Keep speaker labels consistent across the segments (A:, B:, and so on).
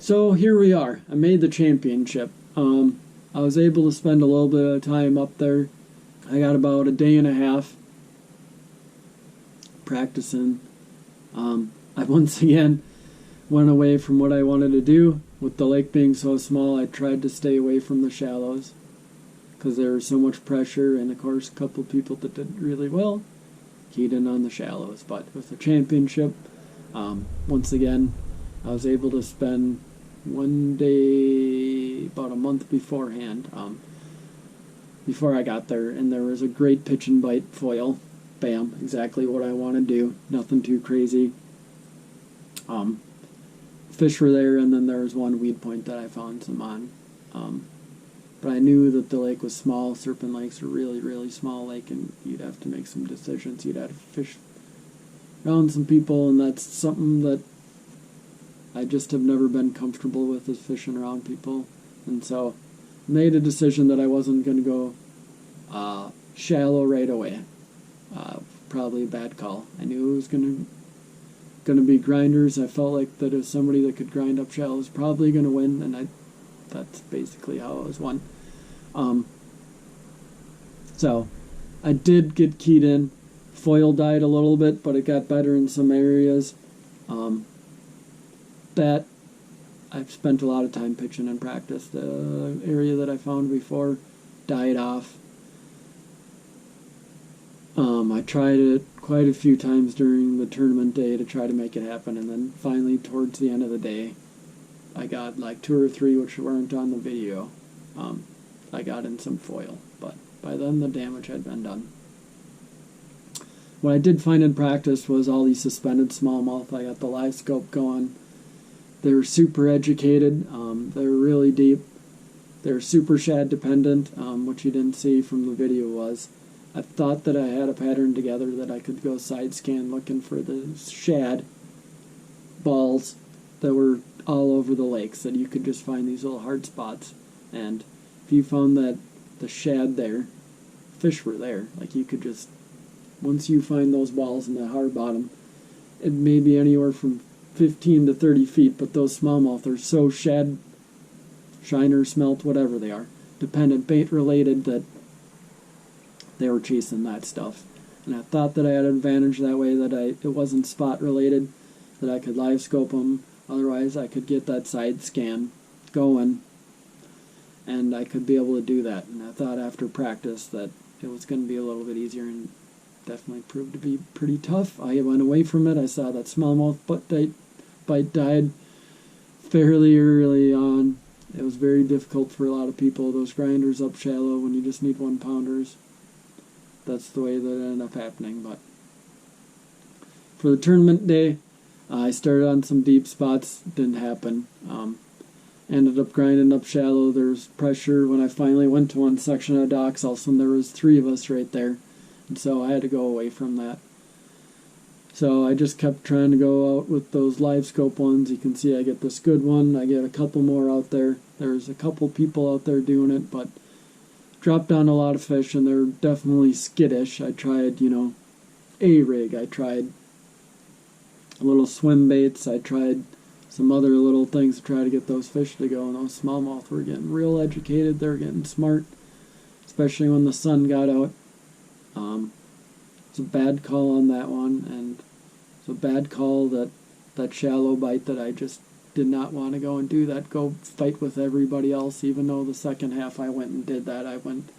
A: So here we are. I made the championship. I was able to spend a little bit of time up there. I got about a day and a half practicing. I once again went away from what I wanted to do. With the lake being so small, I tried to stay away from the shallows because there was so much pressure, and of course a couple of people that did really well keyed in on the shallows. But with the championship, once again, I was able to spend one day about a month beforehand, before I got there, and there was a great pitch and bite foil. Bam, exactly what I want to do. Nothing too crazy. Fish were there, and then there was one weed point that I found some on. But I knew that the lake was small. Serpent Lake's a really, really small lake, and you'd have to make some decisions. You'd have to fish around some people, and that's something that I just have never been comfortable with, is fishing around people. And so made a decision that I wasn't going to go shallow right away. Probably a bad call. I knew it was going to be grinders. I felt like that if somebody that could grind up shallow was probably going to win, and that's basically how it was won. So I did get keyed in. Foil died a little bit, but it got better in some areas. That I've spent a lot of time pitching in practice. The area that I found before died off. I tried it quite a few times during the tournament day to try to make it happen, and then finally towards the end of the day, I got like 2 or 3 which weren't on the video. I got in some foil, but by then the damage had been done. What I did find in practice was all these suspended smallmouth. I got the live scope going. They were super educated. They were really deep. They were super shad dependent, which you didn't see from the video was. I thought that I had a pattern together that I could go side scan looking for the shad balls that were all over the lakes, that you could just find these little hard spots. And if you found that the shad there, fish were there. Like you could just, once you find those balls in the hard bottom, it may be anywhere from 15 to 30 feet, but those smallmouth are so shad, shiner, smelt, whatever they are, dependent, bait related, that they were chasing that stuff. And I thought that I had an advantage that way, that it wasn't spot related, that I could live scope them. Otherwise, I could get that side scan going, and I could be able to do that. And I thought after practice that it was going to be a little bit easier, and definitely proved to be pretty tough. I went away from it. I saw that smallmouth bite died fairly early on. It was very difficult for a lot of people. Those grinders up shallow when you just need 1-pounders. That's the way that it ended up happening. But for the tournament day, I started on some deep spots. Didn't happen. Ended up grinding up shallow. There was pressure when I finally went to one section of docks. All of a sudden there was 3 of us right there. And so I had to go away from that. So I just kept trying to go out with those live scope ones. You can see I get this good one. I get a couple more out there. There's a couple people out there doing it, but dropped down a lot of fish, and they're definitely skittish. I tried, A-rig. I tried little swim baits. I tried some other little things to try to get those fish to go, and those smallmouth were getting real educated. They're getting smart, especially when the sun got out. It's a bad call on that one, and it's a bad call that shallow bite that I just did not want to go and do that. Go fight with everybody else, even though the second half I went and did that. I went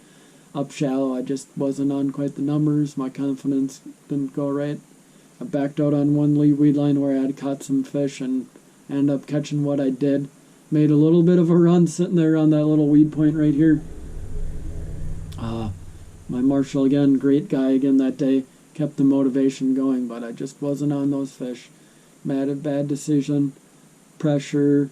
A: up shallow. I just wasn't on quite the numbers. My confidence didn't go right. I backed out on one lead weed line where I had caught some fish and ended up catching what I did. Made a little bit of a run sitting there on that little weed point right here. My marshal, again, great guy again that day, kept the motivation going, but I just wasn't on those fish. Made a bad decision. Pressure.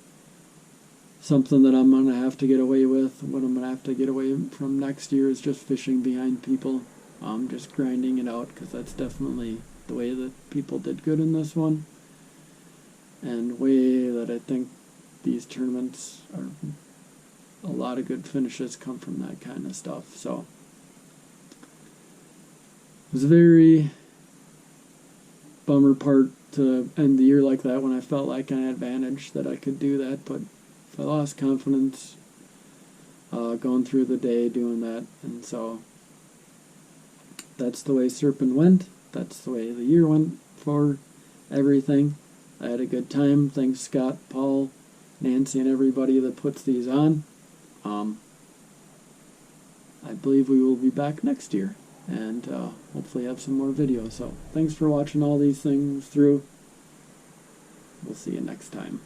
A: Something that I'm going to have to get away with. What I'm going to have to get away from next year is just fishing behind people. Just grinding it out, because that's definitely the way that people did good in this one. And way that I think these tournaments are, a lot of good finishes come from that kind of stuff. So it was very bummer part to end the year like that when I felt like an advantage that I could do that, but I lost confidence going through the day doing that, and so that's the way Serpent went. That's the way the year went for everything. I had a good time. Thanks Scott, Paul, Nancy, and everybody that puts these on. I believe we will be back next year and hopefully have some more videos. So thanks for watching all these things through. We'll see you next time.